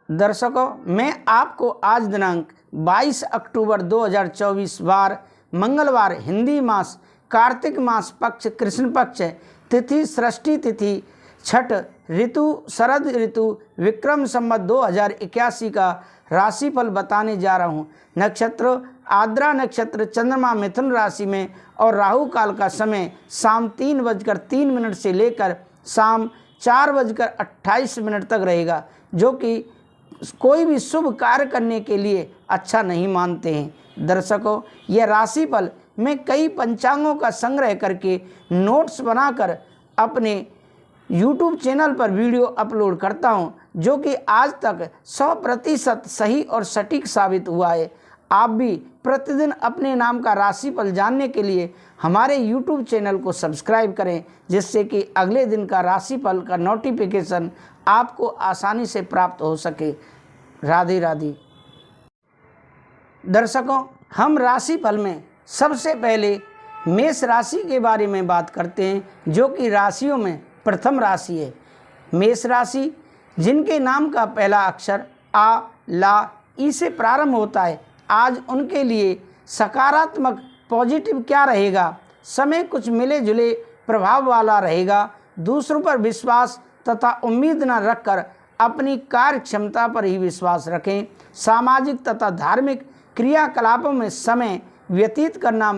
दर्शकों, मैं आपको आज दिनांक 22 अक्टूबर 2024 वार मंगलवार हिंदी मास कार्तिक मास पक्ष कृष्ण पक्ष तिथि षष्ठी तिथि छठ ऋतु शरद ऋतु विक्रम संवत 2081 का राशिफल बताने जा रहा हूँ। नक्षत्र आद्रा नक्षत्र, चंद्रमा मिथुन राशि में और राहु काल का समय शाम 3:03 से लेकर शाम 4:28 तक रहेगा, जो कि कोई भी शुभ कार्य करने के लिए अच्छा नहीं मानते हैं। दर्शकों, यह राशिफल मैं कई पंचांगों का संग्रह करके नोट्स बनाकर अपने YouTube चैनल पर वीडियो अपलोड करता हूं, जो कि आज तक 100% सही और सटीक साबित हुआ है। आप भी प्रतिदिन अपने नाम का राशिफल जानने के लिए हमारे YouTube चैनल को सब्सक्राइब करें, जिससे कि अगले दिन का राशिफल का नोटिफिकेशन आपको आसानी से प्राप्त हो सके। राधे राधे। दर्शकों, हम राशिफल में सबसे पहले मेष राशि के बारे में बात करते हैं, जो कि राशियों में प्रथम राशि है। मेष राशि जिनके नाम का पहला अक्षर आ, ला, ई से प्रारंभ होता है, आज उनके लिए सकारात्मक पॉजिटिव क्या रहेगा। समय कुछ मिले जुले प्रभाव वाला रहेगा। दूसरों पर विश्वास तथा उम्मीद न रखकर अपनी कार्य क्षमता पर ही विश्वास रखें। सामाजिक तथा धार्मिक क्रियाकलापों में समय व्यतीत करना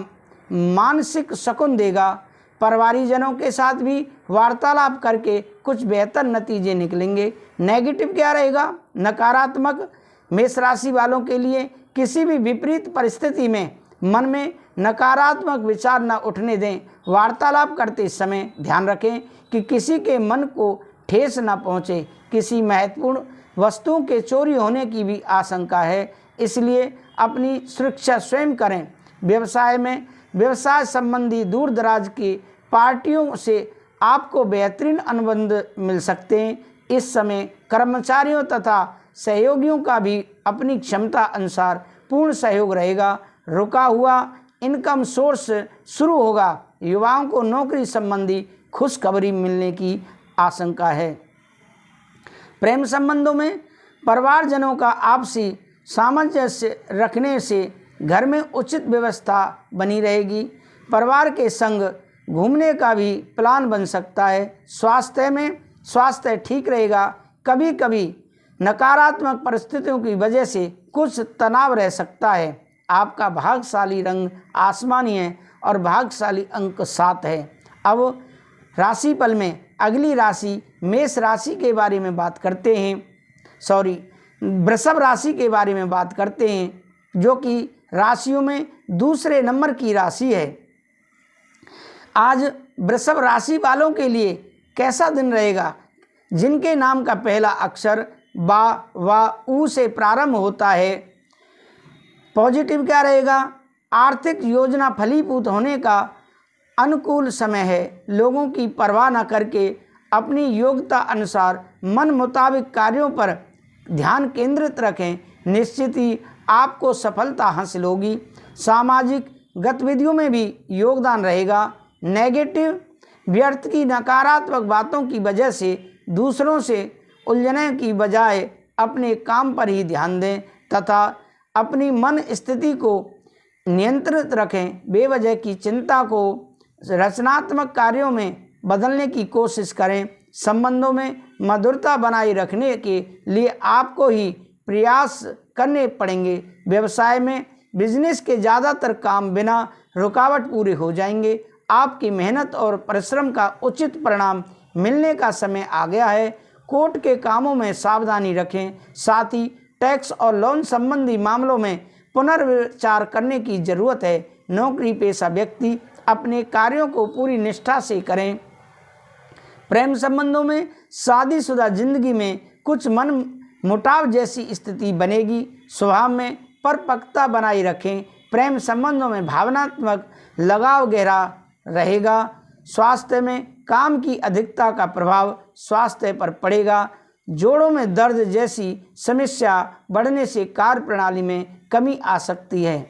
मानसिक सुकून देगा। परिवारजनों के साथ भी वार्तालाप करके कुछ बेहतर नतीजे निकलेंगे। नेगेटिव क्या रहेगा, नकारात्मक मेष राशि वालों के लिए किसी भी विपरीत परिस्थिति में मन में नकारात्मक विचार न उठने दें। वार्तालाप करते समय ध्यान रखें कि किसी के मन को ठेस न पहुंचे। किसी महत्वपूर्ण वस्तुओं के चोरी होने की भी आशंका है, इसलिए अपनी सुरक्षा स्वयं करें। व्यवसाय में व्यवसाय संबंधी दूर दराज की पार्टियों से आपको बेहतरीन अनुबंध मिल सकते हैं। इस समय कर्मचारियों तथा सहयोगियों का भी अपनी क्षमता अनुसार पूर्ण सहयोग रहेगा। रुका हुआ इनकम सोर्स शुरू होगा। युवाओं को नौकरी संबंधी खुशखबरी मिलने की आशंका है। प्रेम संबंधों में परिवारजनों का आपसी सामंजस्य रखने से घर में उचित व्यवस्था बनी रहेगी। परिवार के संग घूमने का भी प्लान बन सकता है। स्वास्थ्य ठीक रहेगा। कभी कभी नकारात्मक परिस्थितियों की वजह से कुछ तनाव रह सकता है। आपका भाग्यशाली रंग आसमानी है और भाग्यशाली अंक 7 है। अब राशिफल में अगली राशि मेष राशि के बारे में बात करते हैं। वृषभ राशि के बारे में बात करते हैं, जो कि राशियों में दूसरे नंबर की राशि है। आज वृषभ राशि वालों के लिए कैसा दिन रहेगा। जिनके नाम का पहला अक्षर बा, वा, ऊ से प्रारंभ होता है। पॉजिटिव क्या रहेगा, आर्थिक योजना फलीभूत होने का अनुकूल समय है। लोगों की परवाह न करके अपनी योग्यता अनुसार मन मुताबिक कार्यों पर ध्यान केंद्रित रखें। निश्चित ही आपको सफलता हासिल होगी। सामाजिक गतिविधियों में भी योगदान रहेगा। नेगेटिव व्यर्थ की नकारात्मक बातों की वजह से दूसरों से उलझने की बजाय अपने काम पर ही ध्यान दें तथा अपनी मन स्थिति को नियंत्रित रखें। बेवजह की चिंता को रचनात्मक कार्यों में बदलने की कोशिश करें। संबंधों में मधुरता बनाए रखने के लिए आपको ही प्रयास करने पड़ेंगे। व्यवसाय में बिजनेस के ज़्यादातर काम बिना रुकावट पूरे हो जाएंगे। आपकी मेहनत और परिश्रम का उचित परिणाम मिलने का समय आ गया है। कोर्ट के कामों में सावधानी रखें। साथ ही टैक्स और लोन संबंधी मामलों में पुनर्विचार करने की जरूरत है। नौकरी पेशा व्यक्ति अपने कार्यों को पूरी निष्ठा से करें। प्रेम संबंधों में शादीशुदा जिंदगी में कुछ मन मुटाव जैसी स्थिति बनेगी। स्वभाव में परिपक्वता बनाए रखें। प्रेम संबंधों में भावनात्मक लगाव गहरा रहेगा। स्वास्थ्य में काम की अधिकता का प्रभाव स्वास्थ्य पर पड़ेगा। जोड़ों में दर्द जैसी समस्या बढ़ने से कार्य प्रणाली में कमी आ सकती है।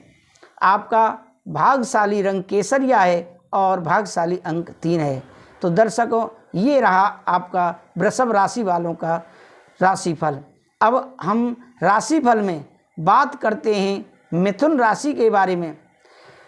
आपका भाग्यशाली रंग केसरिया है और भाग्यशाली अंक 3 है। तो दर्शकों, ये रहा आपका वृषभ राशि वालों का राशिफल। अब हम राशिफल में बात करते हैं मिथुन राशि के बारे में।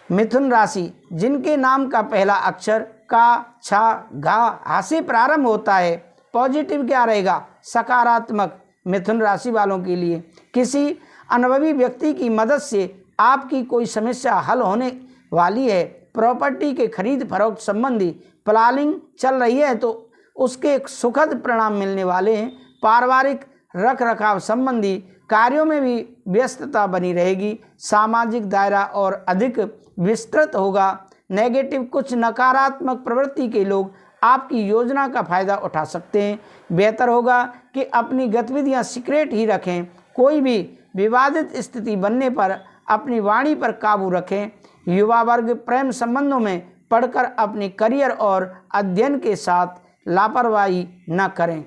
मिथुन राशि जिनके नाम का पहला अक्षर का, छा, घा, हा से प्रारंभ होता है, पॉजिटिव क्या रहेगा? सकारात्मक। मिथुन राशि वालों के लिए किसी अनुभवी व्यक्ति की मदद से आपकी कोई समस्या हल होने वाली है। प्रॉपर्टी के खरीद फरोख्त संबंधी प्लानिंग चल रही है तो उसके सुखद परिणाम मिलने वाले हैं। पारिवारिक रख रखाव संबंधी कार्यों में भी व्यस्तता बनी रहेगी। सामाजिक दायरा और अधिक विस्तृत होगा। नेगेटिव कुछ नकारात्मक प्रवृत्ति के लोग आपकी योजना का फायदा उठा सकते हैं। बेहतर होगा कि अपनी गतिविधियां सीक्रेट ही रखें। कोई भी विवादित स्थिति बनने पर अपनी वाणी पर काबू रखें। युवा वर्ग प्रेम संबंधों में पढ़कर अपने करियर और अध्ययन के साथ लापरवाही न करें।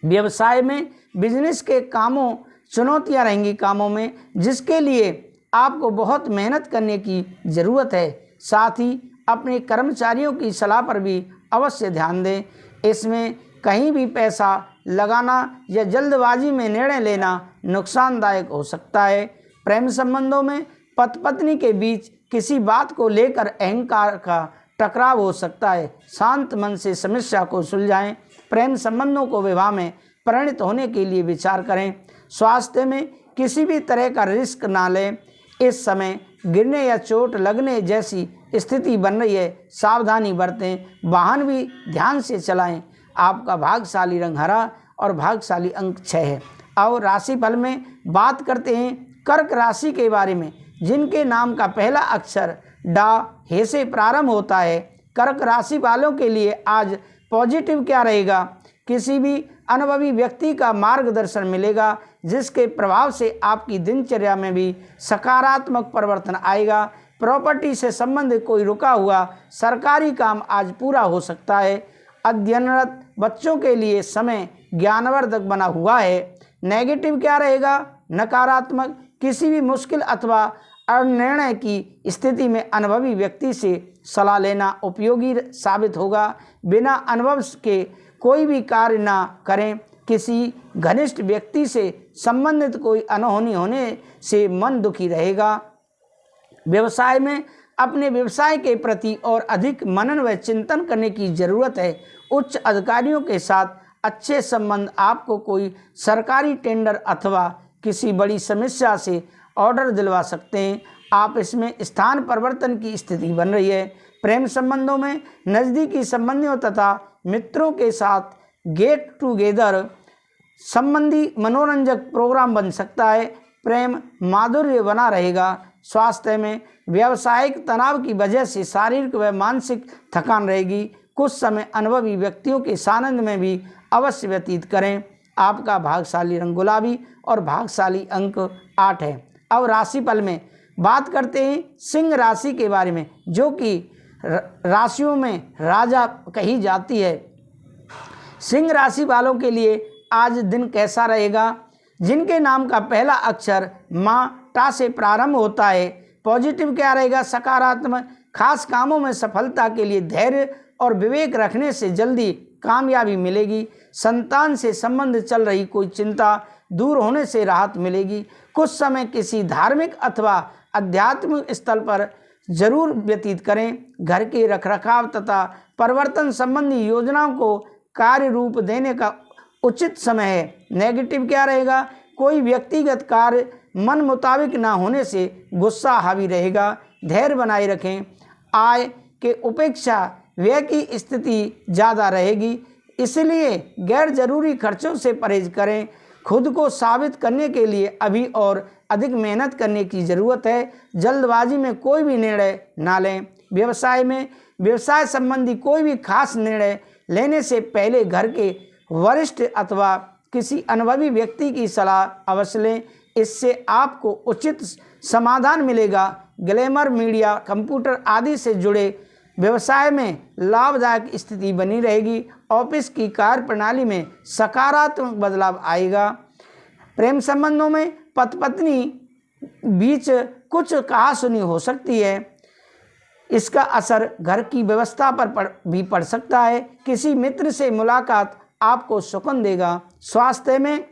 व्यवसाय में बिजनेस के कामों चुनौतियां रहेंगी कामों में, जिसके लिए आपको बहुत मेहनत करने की ज़रूरत है। साथ ही अपने कर्मचारियों की सलाह पर भी अवश्य ध्यान दें। इसमें कहीं भी पैसा लगाना या जल्दबाजी में निर्णय लेना नुकसानदायक हो सकता है। प्रेम संबंधों में पति पत्नी के बीच किसी बात को लेकर अहंकार का टकराव हो सकता है। शांत मन से समस्या को सुलझाएं। प्रेम संबंधों को विवाह में परिणत होने के लिए विचार करें। स्वास्थ्य में किसी भी तरह का रिस्क ना लें। इस समय गिरने या चोट लगने जैसी स्थिति बन रही है, सावधानी बरतें। वाहन भी ध्यान से चलाएं। आपका भाग्यशाली रंग हरा और भाग्यशाली अंक 6 है। अब राशिफल में बात करते हैं कर्क राशि के बारे में, जिनके नाम का पहला अक्षर डा, हे से प्रारंभ होता है। कर्क राशि वालों के लिए आज पॉजिटिव क्या रहेगा? किसी भी अनुभवी व्यक्ति का मार्गदर्शन मिलेगा, जिसके प्रभाव से आपकी दिनचर्या में भी सकारात्मक परिवर्तन आएगा। प्रॉपर्टी से संबंधित कोई रुका हुआ सरकारी काम आज पूरा हो सकता है। अध्ययनरत बच्चों के लिए समय ज्ञानवर्धक बना हुआ है। नेगेटिव क्या रहेगा? नकारात्मक। किसी भी मुश्किल अथवा अनिर्णय की स्थिति में अनुभवी व्यक्ति से सलाह लेना उपयोगी साबित होगा। बिना अनुभव के कोई भी कार्य ना करें। किसी घनिष्ठ व्यक्ति से संबंधित कोई अनहोनी होने से मन दुखी रहेगा। व्यवसाय में अपने व्यवसाय के प्रति और अधिक मनन व चिंतन करने की जरूरत है। उच्च अधिकारियों के साथ अच्छे संबंध आपको कोई सरकारी टेंडर अथवा किसी बड़ी समस्या से ऑर्डर दिलवा सकते हैं। आप इसमें स्थान परिवर्तन की स्थिति बन रही है। प्रेम संबंधों में नज़दीकी संबंधियों तथा मित्रों के साथ गेट टुगेदर संबंधी मनोरंजक प्रोग्राम बन सकता है। प्रेम माधुर्य बना रहेगा। स्वास्थ्य में व्यावसायिक तनाव की वजह से शारीरिक व मानसिक थकान रहेगी। कुछ समय अनुभवी व्यक्तियों के सानिध्य में भी अवश्य व्यतीत करें। आपका भाग्यशाली रंग गुलाबी और भाग्यशाली अंक 8 है। अब राशिफल में बात करते हैं सिंह राशि के बारे में, जो कि राशियों में राजा कही जाती है। सिंह राशि वालों के लिए आज दिन कैसा रहेगा? जिनके नाम का पहला अक्षर माँ, टा से प्रारंभ होता है। पॉजिटिव क्या रहेगा? सकारात्मक। खास कामों में सफलता के लिए धैर्य और विवेक रखने से जल्दी कामयाबी मिलेगी। संतान से संबंध चल रही कोई चिंता दूर होने से राहत मिलेगी। कुछ समय किसी धार्मिक अथवा आध्यात्मिक स्थल पर जरूर व्यतीत करें। घर के रखरखाव तथा परिवर्तन संबंधी योजनाओं को कार्य रूप देने का उचित समय है। नेगेटिव क्या रहेगा? कोई व्यक्तिगत कार्य मन मुताबिक ना होने से गुस्सा हावी रहेगा। धैर्य बनाए रखें। आय के उपेक्षा व्यय की स्थिति ज़्यादा रहेगी, इसलिए गैर जरूरी खर्चों से परहेज करें। खुद को साबित करने के लिए अभी और अधिक मेहनत करने की ज़रूरत है। जल्दबाजी में कोई भी निर्णय ना लें। व्यवसाय में व्यवसाय संबंधी कोई भी खास निर्णय लेने से पहले घर के वरिष्ठ अथवा किसी अनुभवी व्यक्ति की सलाह अवश्य लें। इससे आपको उचित समाधान मिलेगा। ग्लैमर, मीडिया, कंप्यूटर आदि से जुड़े व्यवसाय में लाभदायक स्थिति बनी रहेगी। ऑफिस की कार्य प्रणाली में सकारात्मक बदलाव आएगा। प्रेम संबंधों में पति पत्नी बीच कुछ कहासुनी हो सकती है। इसका असर घर की व्यवस्था पर भी पड़ सकता है। किसी मित्र से मुलाकात आपको सुकून देगा। स्वास्थ्य में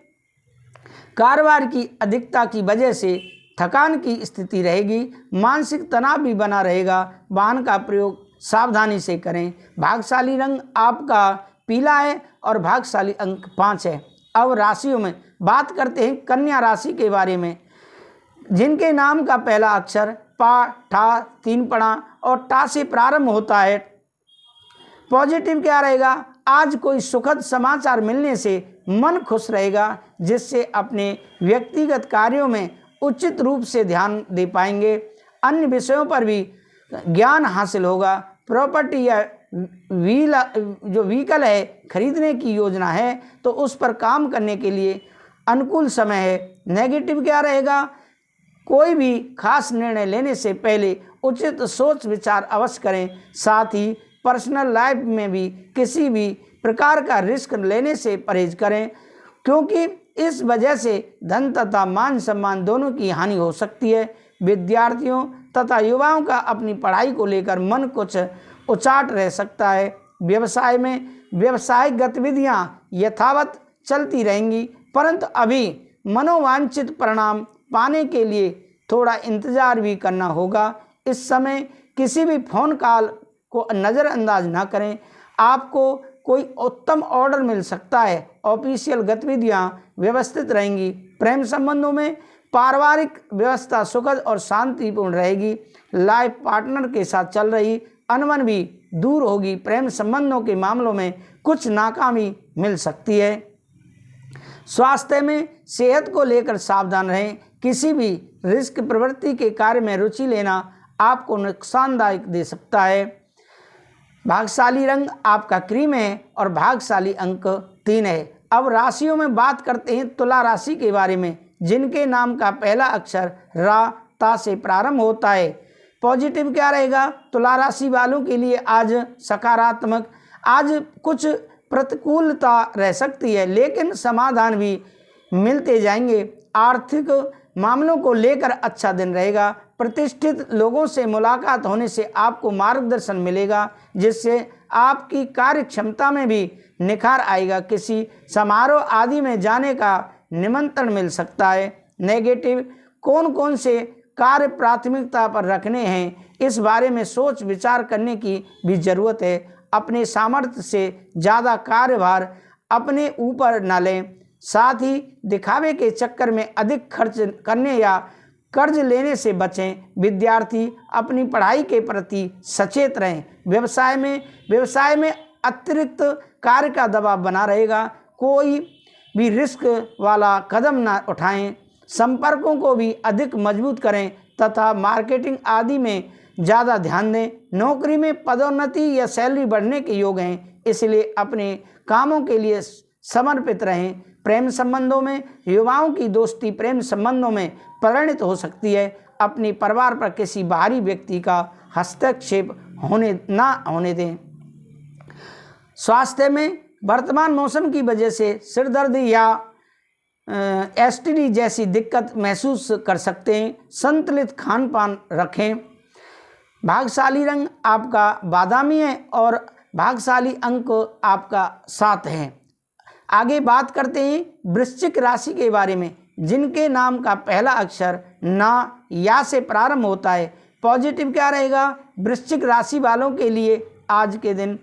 कारोबार की अधिकता की वजह से थकान की स्थिति रहेगी। मानसिक तनाव भी बना रहेगा। वाहन का प्रयोग सावधानी से करें। भाग्यशाली रंग आपका पीला है और भाग्यशाली अंक 5 है। अब राशियों में बात करते हैं कन्या राशि के बारे में, जिनके नाम का पहला अक्षर पा, ठा, 3 पणा और टा से प्रारंभ होता है। पॉजिटिव क्या रहेगा? आज कोई सुखद समाचार मिलने से मन खुश रहेगा, जिससे अपने व्यक्तिगत कार्यों में उचित रूप से ध्यान दे पाएंगे। अन्य विषयों पर भी ज्ञान हासिल होगा। प्रॉपर्टी या व्हीकल है खरीदने की योजना है तो उस पर काम करने के लिए अनुकूल समय है। नेगेटिव क्या रहेगा? कोई भी खास निर्णय लेने से पहले उचित सोच विचार अवश्य करें। साथ ही पर्सनल लाइफ में भी किसी भी प्रकार का रिस्क लेने से परहेज करें, क्योंकि इस वजह से धन तथा मान सम्मान दोनों की हानि हो सकती है। विद्यार्थियों तथा युवाओं का अपनी पढ़ाई को लेकर मन कुछ उचाट रह सकता है। व्यवसाय में व्यावसायिक गतिविधियां यथावत चलती रहेंगी, परंतु अभी मनोवांछित परिणाम पाने के लिए थोड़ा इंतजार भी करना होगा। इस समय किसी भी फोन कॉल को नज़रअंदाज न करें। आपको कोई उत्तम ऑर्डर मिल सकता है। ऑफिशियल गतिविधियां व्यवस्थित रहेंगी। प्रेम संबंधों में पारिवारिक व्यवस्था सुखद और शांतिपूर्ण रहेगी। लाइफ पार्टनर के साथ चल रही अनबन भी दूर होगी। प्रेम संबंधों के मामलों में कुछ नाकामी मिल सकती है। स्वास्थ्य में सेहत को लेकर सावधान रहें। किसी भी रिस्क प्रवृत्ति के कार्य में रुचि लेना आपको नुकसानदायक दे सकता है। भाग्यशाली रंग आपका क्रीम है और भाग्यशाली अंक 3 है। अब राशियों में बात करते हैं तुला राशि के बारे में, जिनके नाम का पहला अक्षर रा, ता से प्रारंभ होता है। पॉजिटिव क्या रहेगा? तुला राशि वालों के लिए आज सकारात्मक, आज कुछ प्रतिकूलता रह सकती है, लेकिन समाधान भी मिलते जाएंगे। आर्थिक मामलों को लेकर अच्छा दिन रहेगा। प्रतिष्ठित लोगों से मुलाकात होने से आपको मार्गदर्शन मिलेगा, जिससे आपकी कार्य क्षमता में भी निखार आएगा। किसी समारोह आदि में जाने का निमंत्रण मिल सकता है। नेगेटिव, कौन कौन से कार्य प्राथमिकता पर रखने हैं, इस बारे में सोच विचार करने की भी ज़रूरत है। अपने सामर्थ्य से ज़्यादा कार्यभार अपने ऊपर न लें। साथ ही दिखावे के चक्कर में अधिक खर्च करने या कर्ज लेने से बचें। विद्यार्थी अपनी पढ़ाई के प्रति सचेत रहें। व्यवसाय में अतिरिक्त कार्य का दबाव बना रहेगा। कोई भी रिस्क वाला कदम न उठाएं। संपर्कों को भी अधिक मजबूत करें तथा मार्केटिंग आदि में ज़्यादा ध्यान दें। नौकरी में पदोन्नति या सैलरी बढ़ने के योग हैं, इसलिए अपने कामों के लिए समर्पित रहें। प्रेम संबंधों में युवाओं की दोस्ती प्रेम संबंधों में परिणत हो सकती है। अपने परिवार पर किसी बाहरी व्यक्ति का हस्तक्षेप ना होने दें। स्वास्थ्य में वर्तमान मौसम की वजह से सिरदर्द या एसटीडी जैसी दिक्कत महसूस कर सकते हैं। संतुलित खान पान रखें। भाग्यशाली रंग आपका बादामी है और भाग्यशाली अंक आपका 7 है। आगे बात करते हैं वृश्चिक राशि के बारे में, जिनके नाम का पहला अक्षर ना, या से प्रारंभ होता है। पॉजिटिव क्या रहेगा? वृश्चिक राशि वालों के लिए आज के दिन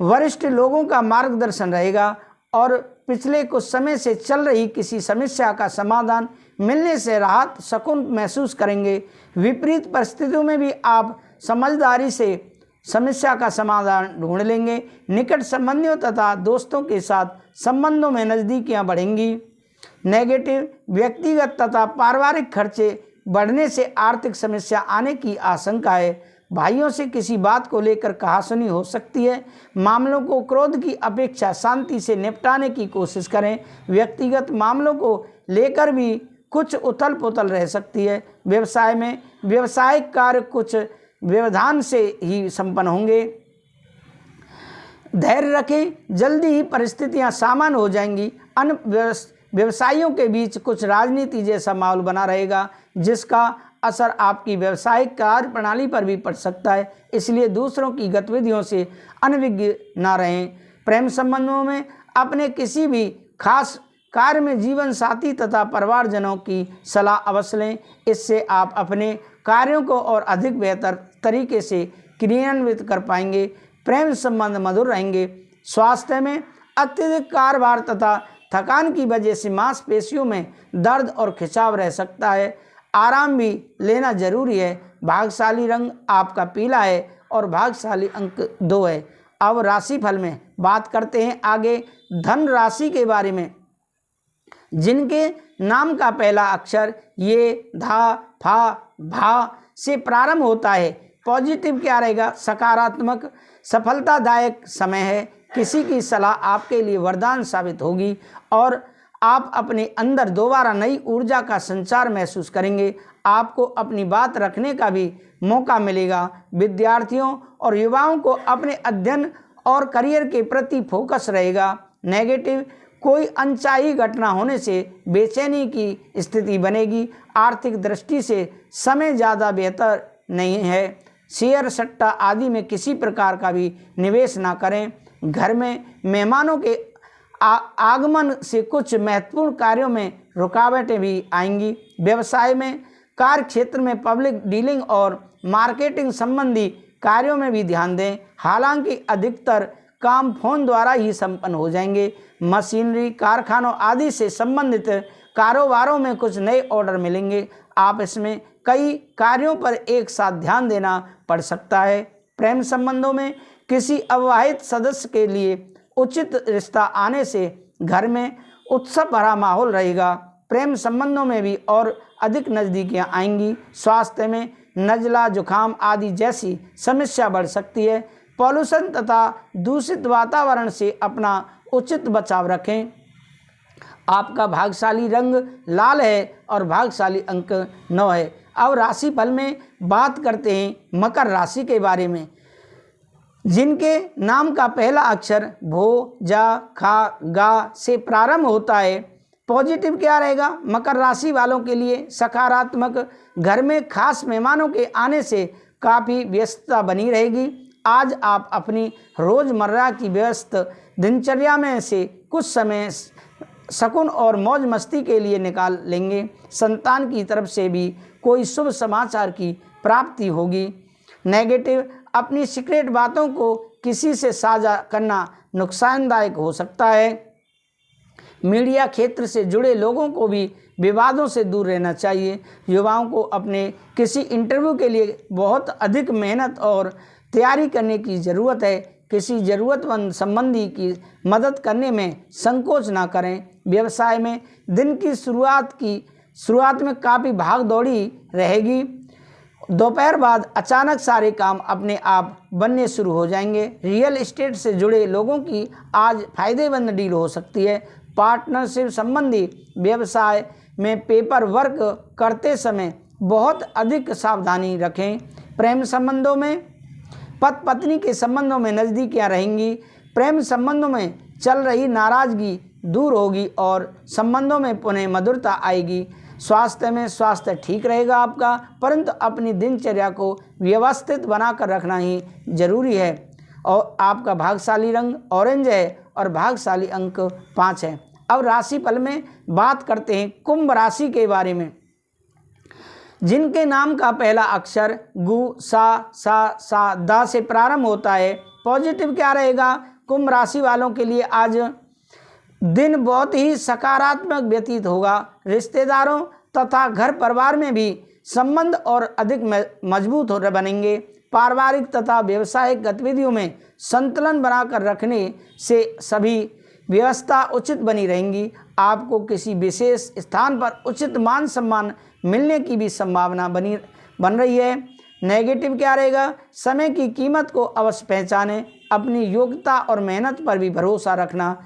वरिष्ठ लोगों का मार्गदर्शन रहेगा और पिछले कुछ समय से चल रही किसी समस्या का समाधान मिलने से राहत सुकून महसूस करेंगे। विपरीत परिस्थितियों में भी आप समझदारी से समस्या का समाधान ढूंढ लेंगे। निकट संबंधियों तथा दोस्तों के साथ संबंधों में नज़दीकियां बढ़ेंगी। नेगेटिव, व्यक्तिगत तथा पारिवारिक खर्चे बढ़ने से आर्थिक समस्या आने की आशंका है। भाइयों से किसी बात को लेकर कहासुनी हो सकती है। मामलों को क्रोध की अपेक्षा शांति से निपटाने की कोशिश करें। व्यक्तिगत मामलों को लेकर भी कुछ उथल पुथल रह सकती है। व्यवसाय में व्यावसायिक कार्य कुछ व्यवधान से ही संपन्न होंगे। धैर्य रखें, जल्दी ही परिस्थितियां सामान्य हो जाएंगी। अन्य व्यवसायियों के बीच कुछ राजनीति जैसा माहौल बना रहेगा, जिसका असर आपकी व्यावसायिक कार्य प्रणाली पर भी पड़ सकता है, इसलिए दूसरों की गतिविधियों से अनभिज्ञ न रहें। प्रेम संबंधों में अपने किसी भी खास कार्य में जीवन साथी तथा परिवारजनों की सलाह अवश्य लें। इससे आप अपने कार्यों को और अधिक बेहतर तरीके से क्रियान्वित कर पाएंगे। प्रेम संबंध मधुर रहेंगे। स्वास्थ्य में अत्यधिक कार्यभार तथा थकान की वजह से मांसपेशियों में दर्द और खिंचाव रह सकता है। आराम भी लेना जरूरी है। भाग्यशाली रंग आपका पीला है और भाग्यशाली अंक 2 है। अब राशिफल में बात करते हैं आगे धन राशि के बारे में। जिनके नाम का पहला अक्षर ये, धा, फा, भा से प्रारंभ होता है, पॉजिटिव क्या रहेगा? सकारात्मक सफलतादायक समय है। किसी की सलाह आपके लिए वरदान साबित होगी और आप अपने अंदर दोबारा नई ऊर्जा का संचार महसूस करेंगे। आपको अपनी बात रखने का भी मौका मिलेगा। विद्यार्थियों और युवाओं को अपने अध्ययन और करियर के प्रति फोकस रहेगा। नेगेटिव, कोई अनचाही घटना होने से बेचैनी की स्थिति बनेगी। आर्थिक दृष्टि से समय ज़्यादा बेहतर नहीं है। शेयर सट्टा आदि में किसी प्रकार का भी निवेश ना करें। घर में मेहमानों के आगमन से कुछ महत्वपूर्ण कार्यों में रुकावटें भी आएंगी। व्यवसाय में, कार्य क्षेत्र में पब्लिक डीलिंग और मार्केटिंग संबंधी कार्यों में भी ध्यान दें। हालांकि अधिकतर काम फोन द्वारा ही संपन्न हो जाएंगे। मशीनरी, कारखानों आदि से संबंधित कारोबारों में कुछ नए ऑर्डर मिलेंगे। आप इसमें कई कार्यों पर एक साथ ध्यान देना पड़ सकता है। प्रेम संबंधों में किसी अविवाहित सदस्य के लिए उचित रिश्ता आने से घर में उत्सव भरा माहौल रहेगा। प्रेम संबंधों में भी और अधिक नज़दीकियां आएंगी। स्वास्थ्य में नज़ला, जुखाम आदि जैसी समस्या बढ़ सकती है। पॉल्यूशन तथा दूषित वातावरण से अपना उचित बचाव रखें। आपका भाग्यशाली रंग लाल है और भाग्यशाली अंक 9 है। अब राशिफल में बात करते हैं मकर राशि के बारे में। जिनके नाम का पहला अक्षर भो, जा, खा, गा से प्रारंभ होता है, पॉजिटिव क्या रहेगा? मकर राशि वालों के लिए सकारात्मक। घर में खास मेहमानों के आने से काफ़ी व्यस्तता बनी रहेगी। आज आप अपनी रोज़मर्रा की व्यस्त दिनचर्या में से कुछ समय सुकून और मौज मस्ती के लिए निकाल लेंगे। संतान की तरफ से भी कोई शुभ समाचार की प्राप्ति होगी। नेगेटिव, अपनी सीक्रेट बातों को किसी से साझा करना नुकसानदायक हो सकता है। मीडिया क्षेत्र से जुड़े लोगों को भी विवादों से दूर रहना चाहिए। युवाओं को अपने किसी इंटरव्यू के लिए बहुत अधिक मेहनत और तैयारी करने की ज़रूरत है। किसी ज़रूरतमंद संबंधी की मदद करने में संकोच ना करें। व्यवसाय में दिन की शुरुआत में काफ़ी भाग दौड़ी रहेगी। दोपहर बाद अचानक सारे काम अपने आप बनने शुरू हो जाएंगे। रियल एस्टेट से जुड़े लोगों की आज फायदेमंद डील हो सकती है। पार्टनरशिप संबंधी व्यवसाय में पेपर वर्क करते समय बहुत अधिक सावधानी रखें। प्रेम संबंधों में पति पत्नी के संबंधों में नज़दीकियां रहेंगी। प्रेम संबंधों में चल रही नाराज़गी दूर होगी और संबंधों में पुनः मधुरता आएगी। स्वास्थ्य में स्वास्थ्य ठीक रहेगा आपका, परंतु अपनी दिनचर्या को व्यवस्थित बनाकर रखना ही जरूरी है। और आपका भाग्यशाली रंग ऑरेंज है और भाग्यशाली अंक 5 है। अब राशिफल में बात करते हैं कुंभ राशि के बारे में। जिनके नाम का पहला अक्षर गु, सा, दा से प्रारंभ होता है, पॉजिटिव क्या रहेगा? कुंभ राशि वालों के लिए आज दिन बहुत ही सकारात्मक व्यतीत होगा। रिश्तेदारों तथा घर परिवार में भी संबंध और अधिक मजबूत हो बनेंगे। पारिवारिक तथा व्यावसायिक गतिविधियों में संतुलन बनाकर रखने से सभी व्यवस्था उचित बनी रहेंगी। आपको किसी विशेष स्थान पर उचित मान सम्मान मिलने की भी संभावना बन रही है। नेगेटिव क्या रहेगा? समय की कीमत को अवश्य पहचानें। अपनी योग्यता और मेहनत पर भी भरोसा रखना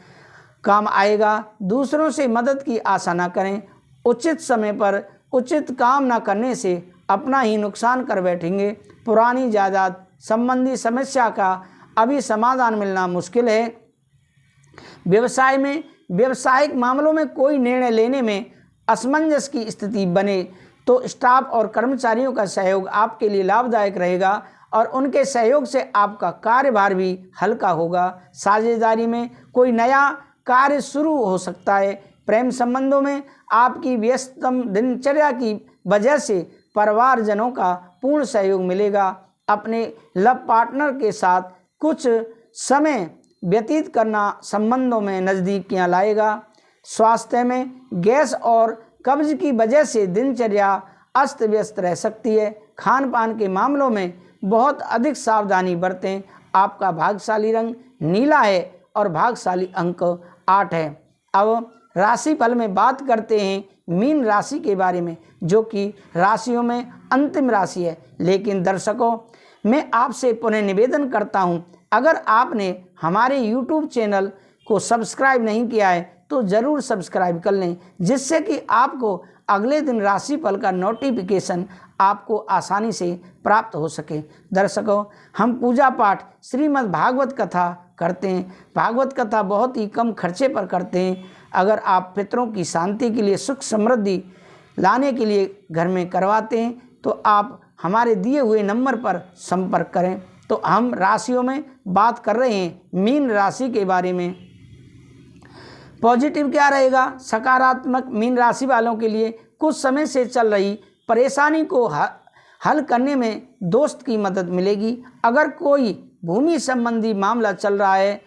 काम आएगा। दूसरों से मदद की आशा न करें। उचित समय पर उचित काम न करने से अपना ही नुकसान कर बैठेंगे। पुरानी जायदाद संबंधी समस्या का अभी समाधान मिलना मुश्किल है। व्यवसाय में व्यवसायिक मामलों में कोई निर्णय लेने में असमंजस की स्थिति बने तो स्टाफ और कर्मचारियों का सहयोग आपके लिए लाभदायक रहेगा और उनके सहयोग से आपका कार्यभार भी हल्का होगा। साझेदारी में कोई नया कार्य शुरू हो सकता है। प्रेम संबंधों में आपकी व्यस्ततम दिनचर्या की वजह से परिवारजनों का पूर्ण सहयोग मिलेगा। अपने लव पार्टनर के साथ कुछ समय व्यतीत करना संबंधों में नज़दीकियां लाएगा। स्वास्थ्य में गैस और कब्ज की वजह से दिनचर्या अस्त व्यस्त रह सकती है। खान पान के मामलों में बहुत अधिक सावधानी बरतें। आपका भाग्यशाली रंग नीला है और भाग्यशाली अंक 8 है। अब राशिफल में बात करते हैं मीन राशि के बारे में, जो कि राशियों में अंतिम राशि है। लेकिन दर्शकों, मैं आपसे पुनः निवेदन करता हूं, अगर आपने हमारे YouTube चैनल को सब्सक्राइब नहीं किया है तो ज़रूर सब्सक्राइब कर लें, जिससे कि आपको अगले दिन राशिफल का नोटिफिकेशन आपको आसानी से प्राप्त हो सके। दर्शकों, हम पूजा पाठ श्रीमद् भागवत कथा करते हैं। भागवत कथा बहुत ही कम खर्चे पर करते हैं। अगर आप पितरों की शांति के लिए, सुख समृद्धि लाने के लिए घर में करवाते हैं तो आप हमारे दिए हुए नंबर पर संपर्क करें। तो हम राशियों में बात कर रहे हैं मीन राशि के बारे में। पॉजिटिव क्या रहेगा? सकारात्मक मीन राशि वालों के लिए कुछ समय से चल रही परेशानी को हल करने में दोस्त की मदद मिलेगी। अगर कोई भूमि संबंधी मामला चल रहा है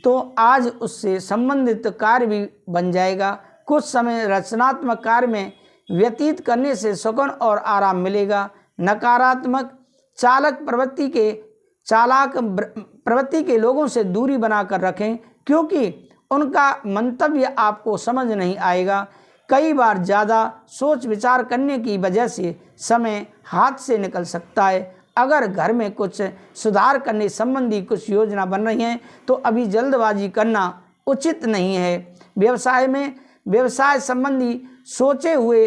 तो आज उससे संबंधित कार्य भी बन जाएगा। कुछ समय रचनात्मक कार्य में व्यतीत करने से सुकून और आराम मिलेगा। नकारात्मक चालाक प्रवृत्ति के लोगों से दूरी बनाकर रखें, क्योंकि उनका मंतव्य आपको समझ नहीं आएगा। कई बार ज़्यादा सोच विचार करने की वजह से समय हाथ से निकल सकता है। अगर घर में कुछ सुधार करने संबंधी कुछ योजना बन रही हैं तो अभी जल्दबाजी करना उचित नहीं है। व्यवसाय संबंधी सोचे हुए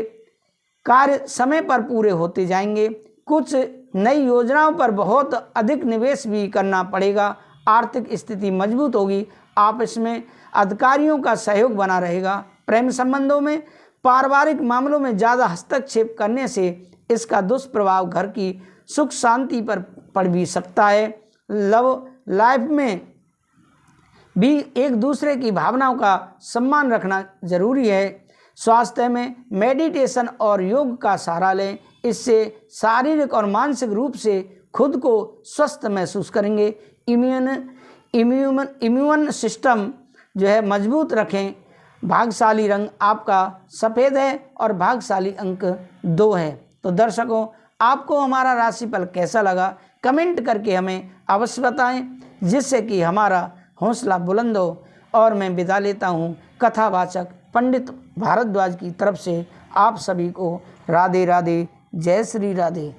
कार्य समय पर पूरे होते जाएंगे। कुछ नई योजनाओं पर बहुत अधिक निवेश भी करना पड़ेगा। आर्थिक स्थिति मजबूत होगी। आपस में अधिकारियों का सहयोग बना रहेगा। प्रेम संबंधों में पारिवारिक मामलों में ज़्यादा हस्तक्षेप करने से इसका दुष्प्रभाव घर की सुख शांति पर पड़ भी सकता है। लव लाइफ में भी एक दूसरे की भावनाओं का सम्मान रखना जरूरी है। स्वास्थ्य में मेडिटेशन और योग का सहारा लें, इससे शारीरिक और मानसिक रूप से खुद को स्वस्थ महसूस करेंगे। इम्यून सिस्टम जो है मजबूत रखें। भाग्यशाली रंग आपका सफ़ेद है और भाग्यशाली अंक 2 है। तो दर्शकों, आपको हमारा राशिफल कैसा लगा कमेंट करके हमें अवश्य बताएं, जिससे कि हमारा हौसला बुलंद हो। और मैं विदा लेता हूं कथावाचक पंडित भारद्वाज की तरफ से। आप सभी को राधे राधे, जय श्री राधे।